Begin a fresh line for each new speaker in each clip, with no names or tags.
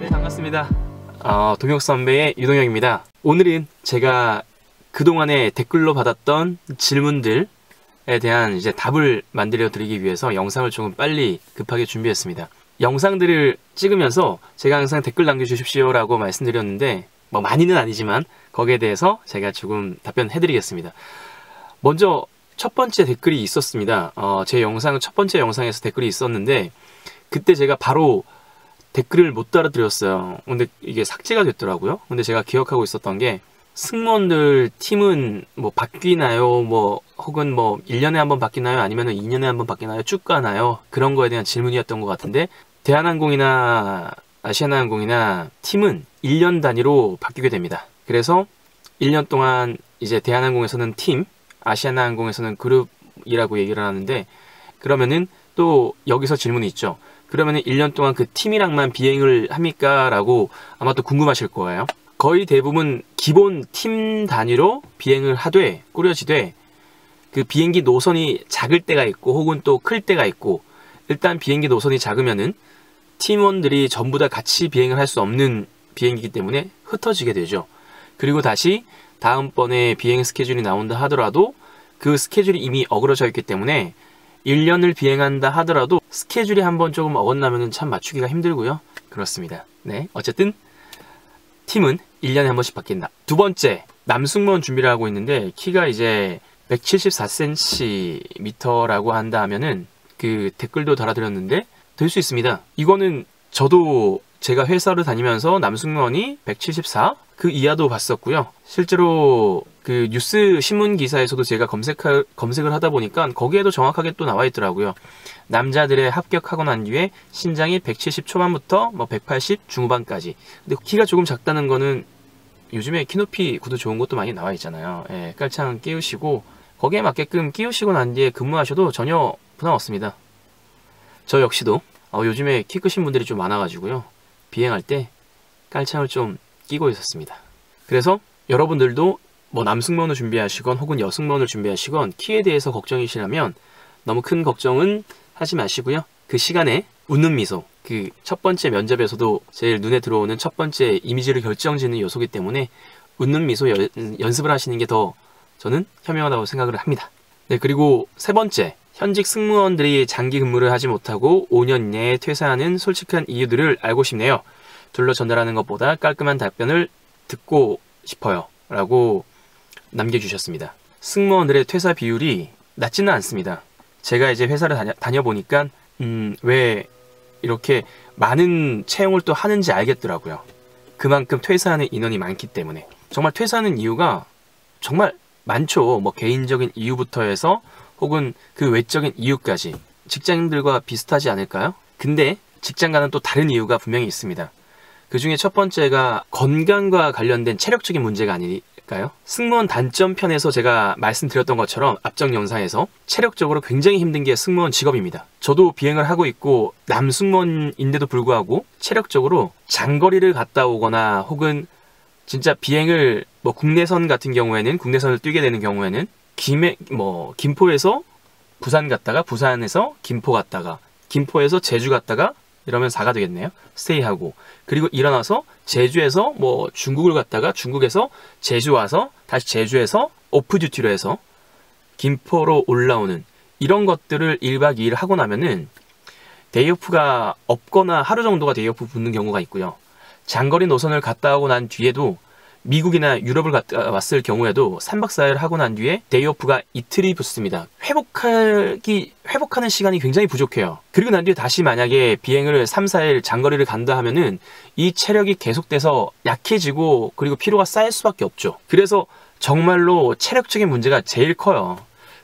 네, 반갑습니다. 동혁 선배의 유동혁입니다. 오늘은 제가 그동안에 댓글로 받았던 질문들에 대한 이제 답을 만들어 드리기 위해서 영상을 조금 빨리 급하게 준비했습니다. 영상들을 찍으면서 제가 항상 댓글 남겨주십시오 라고 말씀드렸는데 뭐 많이는 아니지만 거기에 대해서 제가 조금 답변해 드리겠습니다. 먼저 첫 번째 댓글이 있었습니다. 제 영상 첫 번째 영상에서 댓글이 있었는데 그때 제가 바로 댓글을 못 달아드렸어요. 근데 이게 삭제가 됐더라고요. 근데 제가 기억하고 있었던 게 승무원들 팀은 뭐 바뀌나요? 뭐 혹은 뭐 1년에 한 번 바뀌나요? 아니면 2년에 한 번 바뀌나요? 쭉 가나요? 그런 거에 대한 질문이었던 것 같은데 대한항공이나 아시아나항공이나 팀은 1년 단위로 바뀌게 됩니다. 그래서 1년 동안 이제 대한항공에서는 팀, 아시아나항공에서는 그룹이라고 얘기를 하는데 그러면은 또 여기서 질문이 있죠. 그러면은 1년 동안 그 팀이랑만 비행을 합니까? 라고 아마 또 궁금하실 거예요. 거의 대부분 기본 팀 단위로 비행을 하되 꾸려지되 그 비행기 노선이 작을 때가 있고 혹은 또 클 때가 있고 일단 비행기 노선이 작으면은 팀원들이 전부 다 같이 비행을 할 수 없는 비행기이기 때문에 흩어지게 되죠. 그리고 다시 다음번에 비행 스케줄이 나온다 하더라도 그 스케줄이 이미 어그러져 있기 때문에 1년을 비행한다 하더라도 스케줄이 한번 조금 어긋나면 참 맞추기가 힘들고요. 그렇습니다. 네, 어쨌든 팀은 1년에 한 번씩 바뀐다. 두 번째, 남승무원 준비를 하고 있는데 키가 이제 174cm라고 한다 하면은 그 댓글도 달아드렸는데 될 수 있습니다. 이거는 저도 제가 회사를 다니면서 남승무원이 174 그 이하도 봤었고요. 실제로 그 뉴스 신문 기사에서도 제가 검색을 하다 보니까 거기에도 정확하게 또 나와 있더라고요. 남자들의 합격하고 난 뒤에 신장이 170 초반부터 뭐 180 중후반까지. 근데 키가 조금 작다는 거는 요즘에 키높이 구두 좋은 것도 많이 나와 있잖아요. 예, 깔창 끼우시고 거기에 맞게끔 끼우시고 난 뒤에 근무하셔도 전혀 부담 없습니다. 저 역시도 요즘에 키 크신 분들이 좀 많아가지고요. 비행할 때 깔창을 좀 끼고 있었습니다. 그래서 여러분들도 뭐 남승무원을 준비하시건 혹은 여승무원을 준비하시건 키에 대해서 걱정이시라면 너무 큰 걱정은 하지 마시고요. 그 시간에 웃는 미소, 그 첫 번째 면접에서도 제일 눈에 들어오는 첫 번째 이미지를 결정짓는 요소이기 때문에 웃는 미소 연습을 하시는 게 더 저는 현명하다고 생각을 합니다. 네, 그리고 세 번째, 현직 승무원들이 장기 근무를 하지 못하고 5년 이내에 퇴사하는 솔직한 이유들을 알고 싶네요. 둘러 전달하는 것보다 깔끔한 답변을 듣고 싶어요 라고 남겨주셨습니다. 승무원들의 퇴사 비율이 낮지는 않습니다. 제가 이제 회사를 다녀보니까 왜 이렇게 많은 채용을 또 하는지 알겠더라고요. 그만큼 퇴사하는 인원이 많기 때문에. 정말 퇴사하는 이유가 정말 많죠. 뭐 개인적인 이유부터 해서 혹은 그 외적인 이유까지 직장인들과 비슷하지 않을까요? 근데 직장과는 또 다른 이유가 분명히 있습니다. 그 중에 첫 번째가 건강과 관련된 체력적인 문제가 아닐까요? 승무원 단점 편에서 제가 말씀드렸던 것처럼 앞전 영상에서 체력적으로 굉장히 힘든 게 승무원 직업입니다. 저도 비행을 하고 있고 남승무원인데도 불구하고 체력적으로 장거리를 갔다 오거나 혹은 진짜 비행을 뭐 국내선 같은 경우에는 국내선을 뛰게 되는 경우에는 김포에서 부산 갔다가 부산에서 김포 갔다가 김포에서 제주 갔다가 이러면 4가 되겠네요. 스테이하고 그리고 일어나서 제주에서 뭐 중국을 갔다가 중국에서 제주 와서 다시 제주에서 오프 듀티로 해서 김포로 올라오는 이런 것들을 1박 2일 하고 나면은 데이오프가 없거나 하루 정도가 데이오프 붙는 경우가 있고요. 장거리 노선을 갔다 오고 난 뒤에도 미국이나 유럽을 갔다 왔을 경우에도 3박 4일 하고 난 뒤에 데이오프가 이틀이 붙습니다. 회복하는 시간이 굉장히 부족해요. 그리고 난 뒤에 다시 만약에 비행을 3, 4일 장거리를 간다 하면은 이 체력이 계속돼서 약해지고 그리고 피로가 쌓일 수밖에 없죠. 그래서 정말로 체력적인 문제가 제일 커요.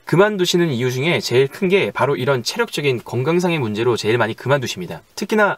그만두시는 이유 중에 제일 큰 게 바로 이런 체력적인 건강상의 문제로 제일 많이 그만두십니다. 특히나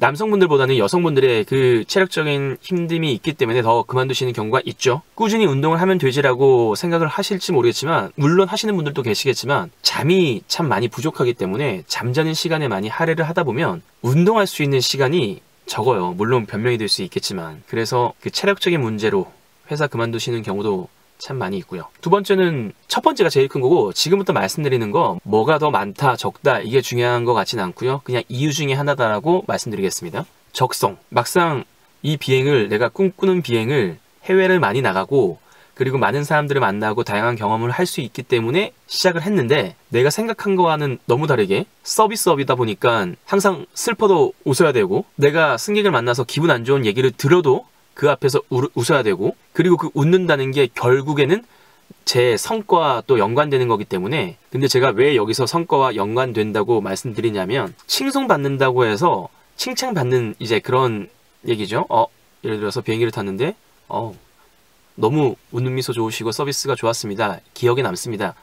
남성분들보다는 여성분들의 그 체력적인 힘듦이 있기 때문에 더 그만두시는 경우가 있죠. 꾸준히 운동을 하면 되지라고 생각을 하실지 모르겠지만 물론 하시는 분들도 계시겠지만 잠이 참 많이 부족하기 때문에 잠자는 시간에 많이 할애를 하다 보면 운동할 수 있는 시간이 적어요. 물론 변명이 될 수 있겠지만 그래서 그 체력적인 문제로 회사 그만두시는 경우도 참 많이 있고요. 두 번째는 첫 번째가 제일 큰 거고 지금부터 말씀드리는 거 뭐가 더 많다 적다 이게 중요한 것 같지는 않고요. 그냥 이유 중에 하나다라고 말씀드리겠습니다. 적성. 막상 이 비행을 내가 꿈꾸는 비행을 해외를 많이 나가고 그리고 많은 사람들을 만나고 다양한 경험을 할 수 있기 때문에 시작을 했는데 내가 생각한 거와는 너무 다르게 서비스업이다 보니까 항상 슬퍼도 웃어야 되고 내가 승객을 만나서 기분 안 좋은 얘기를 들어도 그 앞에서 웃어야 되고 그리고 그 웃는다는 게 결국에는 제 성과와 또 연관되는 거기 때문에 근데 제가 왜 여기서 성과와 연관된다고 말씀드리냐면 칭송받는다고 해서 칭찬받는 이제 그런 얘기죠. 예를 들어서 비행기를 탔는데 너무 웃는 미소 좋으시고 서비스가 좋았습니다. 기억에 남습니다.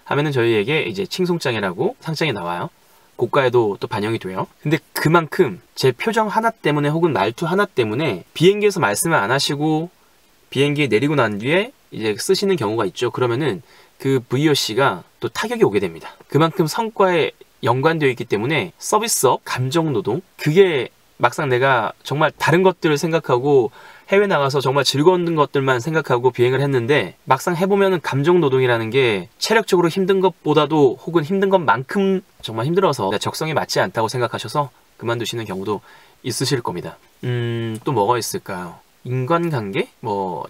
하면은 저희에게 이제 칭송장이라고 상장에 나와요. 고가에도 또 반영이 돼요. 근데 그만큼 제 표정 하나 때문에 혹은 말투 하나 때문에 비행기에서 말씀을 안 하시고 비행기에 내리고 난 뒤에 이제 쓰시는 경우가 있죠. 그러면은 그 VOC가 또 타격이 오게 됩니다. 그만큼 성과에 연관되어 있기 때문에 서비스업, 감정노동 그게 막상 내가 정말 다른 것들을 생각하고 해외 나가서 정말 즐거운 것들만 생각하고 비행을 했는데 막상 해보면은 감정노동이라는 게 체력적으로 힘든 것보다도 혹은 힘든 것만큼 정말 힘들어서 적성에 맞지 않다고 생각하셔서 그만두시는 경우도 있으실 겁니다. 또 뭐가 있을까요? 인간관계?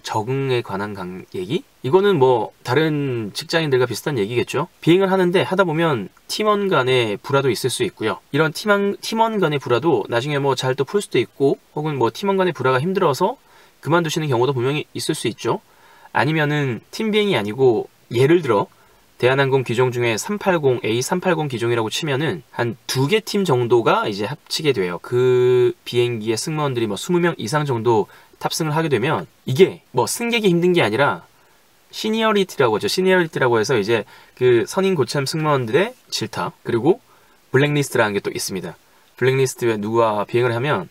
적응에 관한 얘기? 이거는 다른 직장인들과 비슷한 얘기겠죠? 비행을 하는데 하다 보면 팀원 간의 불화도 있을 수 있고요. 이런 팀원 간의 불화도 나중에 잘 또 풀 수도 있고 혹은 팀원 간의 불화가 힘들어서 그만두시는 경우도 분명히 있을 수 있죠. 아니면은 팀 비행이 아니고 예를 들어 대한항공 기종 중에 380, A380 기종이라고 치면은 한 2개 팀 정도가 이제 합치게 돼요. 그 비행기의 승무원들이 20명 이상 정도 탑승을 하게 되면 이게 승객이 힘든 게 아니라 시니어리티라고 하죠. 시니어리티라고 해서 이제 그 선임 고참 승무원들의 질타 그리고 블랙리스트라는 게 또 있습니다. 블랙리스트에 누가 비행을 하면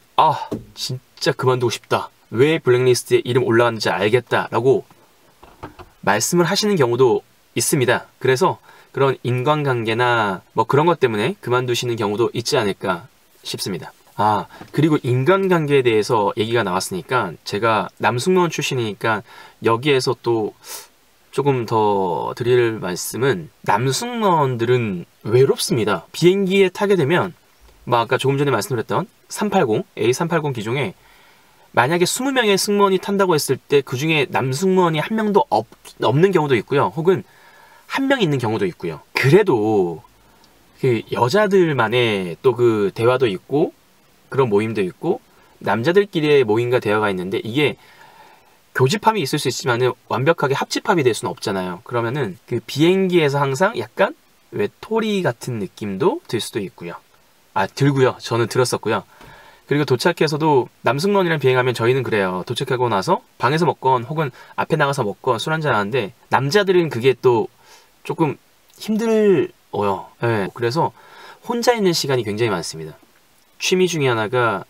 진짜 그만두고 싶다. 왜 블랙리스트에 이름 올라갔는지 알겠다 라고 말씀을 하시는 경우도 있습니다. 그래서 그런 인간관계나 그런 것 때문에 그만두시는 경우도 있지 않을까 싶습니다. 그리고 인간관계에 대해서 얘기가 나왔으니까 제가 남승무원 출신이니까 여기에서 또 조금 더 드릴 말씀은 남승무원들은 외롭습니다. 비행기에 타게 되면 아까 조금 전에 말씀드렸던 380, A380 기종에 만약에 20명의 승무원이 탄다고 했을 때 그 중에 남승무원이 한 명도 없는 경우도 있고요. 혹은 한 명 있는 경우도 있고요. 그래도 그 여자들만의 또 그 대화도 있고 그런 모임도 있고 남자들끼리의 모임과 대화가 있는데 이게 교집합이 있을 수 있지만은 완벽하게 합집합이 될 수는 없잖아요. 그러면은 그 비행기에서 항상 약간 외톨이 같은 느낌도 들 수도 있고요. 들고요. 저는 들었었고요. 그리고 도착해서도 남승무원이랑 비행하면 저희는 그래요. 도착하고 나서 방에서 먹건 혹은 앞에 나가서 먹건 술 한잔 하는데 남자들은 그게 또 조금 힘들어요. 네. 그래서 혼자 있는 시간이 굉장히 많습니다. 취미 중에 하나가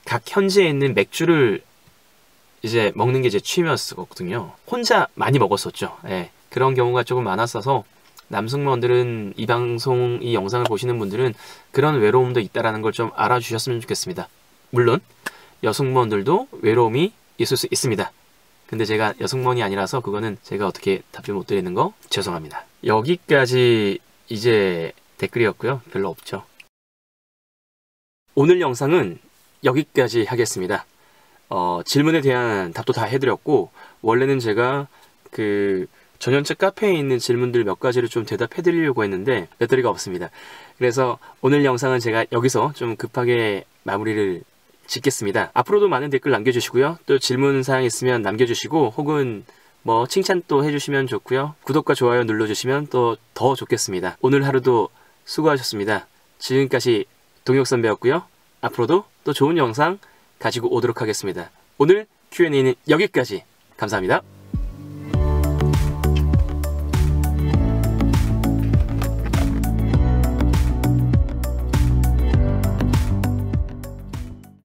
각 현지에 있는 맥주를 이제 먹는 게 제 취미였거든요. 혼자 많이 먹었었죠. 네. 그런 경우가 조금 많았어서 남승무원들은 이 방송, 이 영상을 보시는 분들은 그런 외로움도 있다는 걸 좀 알아주셨으면 좋겠습니다. 물론 여승무원들도 외로움이 있을 수 있습니다. 근데 제가 여승무원이 아니라서 그거는 제가 어떻게 답변 못 드리는 거 죄송합니다. 여기까지 이제 댓글이었고요. 별로 없죠. 오늘 영상은 여기까지 하겠습니다. 질문에 대한 답도 다 해드렸고 원래는 제가 그 전현책 카페에 있는 질문들 몇 가지를 좀 대답해 드리려고 했는데 배터리가 없습니다. 그래서 오늘 영상은 제가 여기서 좀 급하게 마무리를 짓겠습니다. 앞으로도 많은 댓글 남겨주시고요. 또 질문사항 있으면 남겨주시고 혹은 칭찬 또 해주시면 좋고요. 구독과 좋아요 눌러주시면 또 더 좋겠습니다. 오늘 하루도 수고하셨습니다. 지금까지 동혁선배였고요. 앞으로도 또 좋은 영상 가지고 오도록 하겠습니다. 오늘 Q&A는 여기까지. 감사합니다.